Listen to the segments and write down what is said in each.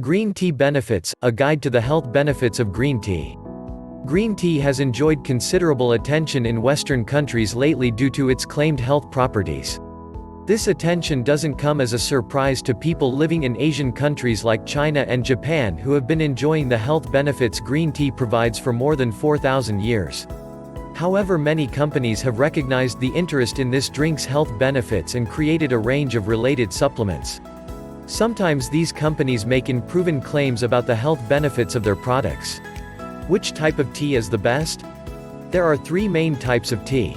Green tea benefits, a guide to the health benefits of green tea. Green tea has enjoyed considerable attention in Western countries lately due to its claimed health properties. This attention doesn't come as a surprise to people living in Asian countries like China and Japan who have been enjoying the health benefits green tea provides for more than 4,000 years. However, many companies have recognized the interest in this drink's health benefits and created a range of related supplements. Sometimes these companies make unproven claims about the health benefits of their products. Which type of tea is the best? There are three main types of tea.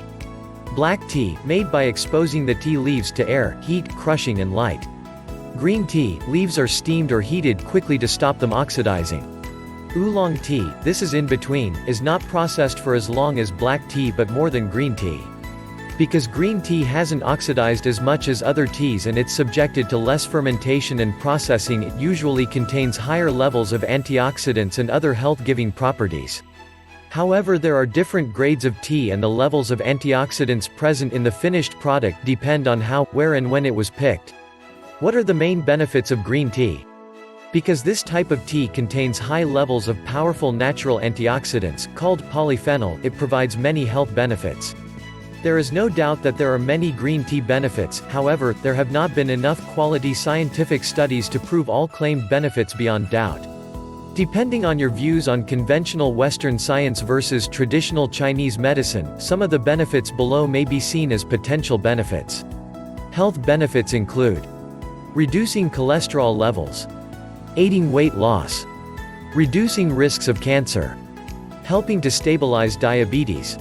Black tea, made by exposing the tea leaves to air, heat, crushing and light. Green tea, leaves are steamed or heated quickly to stop them oxidizing. Oolong tea, this is in between, is not processed for as long as black tea but more than green tea. Because green tea hasn't oxidized as much as other teas and it's subjected to less fermentation and processing, it usually contains higher levels of antioxidants and other health-giving properties. However, there are different grades of tea and the levels of antioxidants present in the finished product depend on how, where and when it was picked. What are the main benefits of green tea? Because this type of tea contains high levels of powerful natural antioxidants, called polyphenol, it provides many health benefits. There is no doubt that there are many green tea benefits, however, there have not been enough quality scientific studies to prove all claimed benefits beyond doubt. Depending on your views on conventional Western science versus traditional Chinese medicine, some of the benefits below may be seen as potential benefits. Health benefits include reducing cholesterol levels, aiding weight loss, reducing risks of cancer, helping to stabilize diabetes,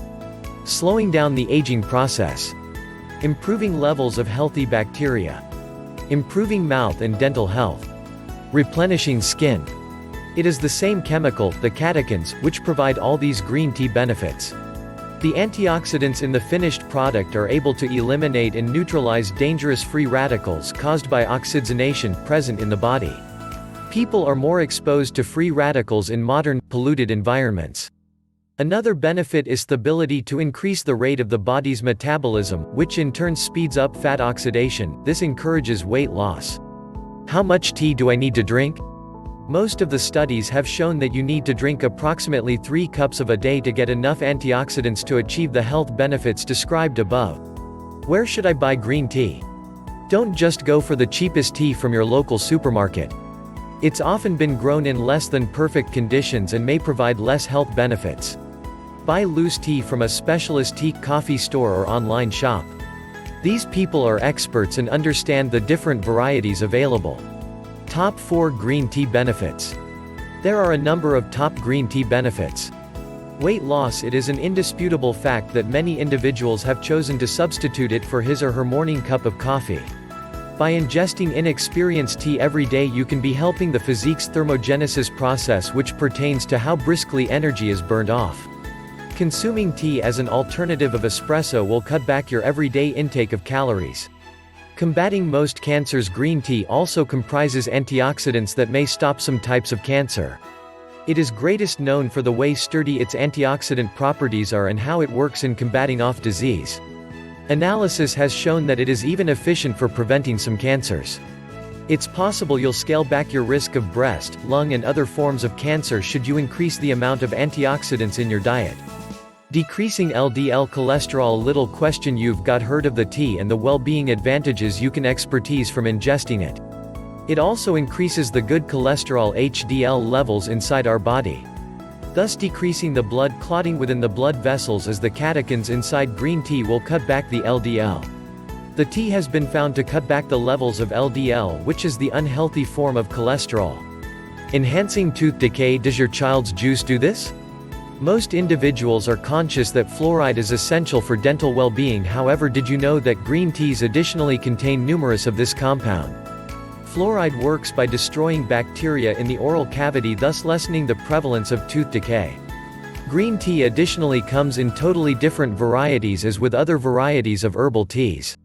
slowing down the aging process, improving levels of healthy bacteria, improving mouth and dental health, replenishing skin. It is the same chemical, the catechins, which provide all these green tea benefits. The antioxidants in the finished product are able to eliminate and neutralize dangerous free radicals caused by oxygenation present in the body. People are more exposed to free radicals in modern, polluted environments. Another benefit is the ability to increase the rate of the body's metabolism, which in turn speeds up fat oxidation. This encourages weight loss. How much tea do I need to drink? Most of the studies have shown that you need to drink approximately 3 cups a day to get enough antioxidants to achieve the health benefits described above. Where should I buy green tea? Don't just go for the cheapest tea from your local supermarket. It's often been grown in less than perfect conditions and may provide less health benefits. Buy loose tea from a specialist tea, coffee store or online shop. These people are experts and understand the different varieties available. Top 4 green tea benefits. There are a number of top green tea benefits. Weight loss. It is an indisputable fact that many individuals have chosen to substitute it for his or her morning cup of coffee. By ingesting inexperienced tea every day, you can be helping the physique's thermogenesis process, which pertains to how briskly energy is burned off. Consuming tea as an alternative of espresso will cut back your everyday intake of calories. Combating most cancers. Green tea also comprises antioxidants that may stop some types of cancer. It is greatest known for the way sturdy its antioxidant properties are and how it works in combating off disease. Analysis has shown that it is even efficient for preventing some cancers. It's possible you'll scale back your risk of breast, lung and other forms of cancer should you increase the amount of antioxidants in your diet. Decreasing LDL cholesterol. Little question you've got heard of the tea and the well-being advantages you can expertise from ingesting it. It also increases the good cholesterol HDL levels inside our body, thus decreasing the blood clotting within the blood vessels, as the catechins inside green tea will cut back the LDL. The tea has been found to cut back the levels of LDL, which is the unhealthy form of cholesterol. Enhancing tooth decay. Does your child's juice do this? Most individuals are conscious that fluoride is essential for dental well-being. However, did you know that green teas additionally contain numerous of this compound? Fluoride works by destroying bacteria in the oral cavity, thus lessening the prevalence of tooth decay. Green tea additionally comes in totally different varieties as with other varieties of herbal teas.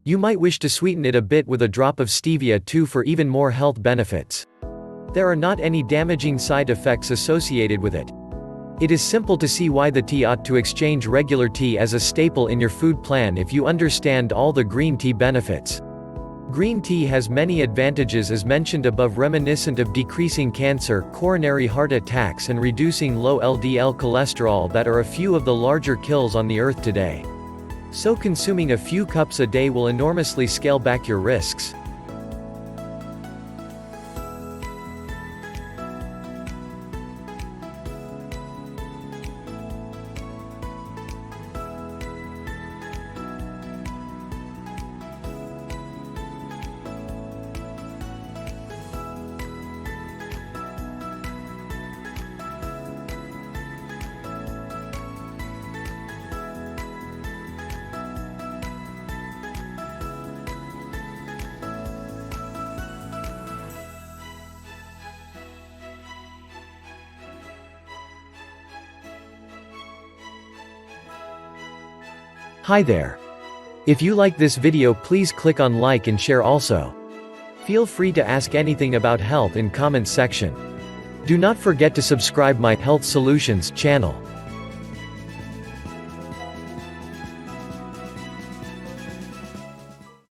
You might wish to sweeten it a bit with a drop of stevia too for even more health benefits. There are not any damaging side effects associated with it. It is simple to see why the tea ought to exchange regular tea as a staple in your food plan if you understand all the green tea benefits. Green tea has many advantages as mentioned above, reminiscent of decreasing cancer, coronary heart attacks and reducing low LDL cholesterol that are a few of the larger kills on the earth today. So consuming a few cups a day will enormously scale back your risks. Hi there. If you like this video, please click on like and share also. Feel free to ask anything about health in comments section. Do not forget to subscribe my Health Solutions channel.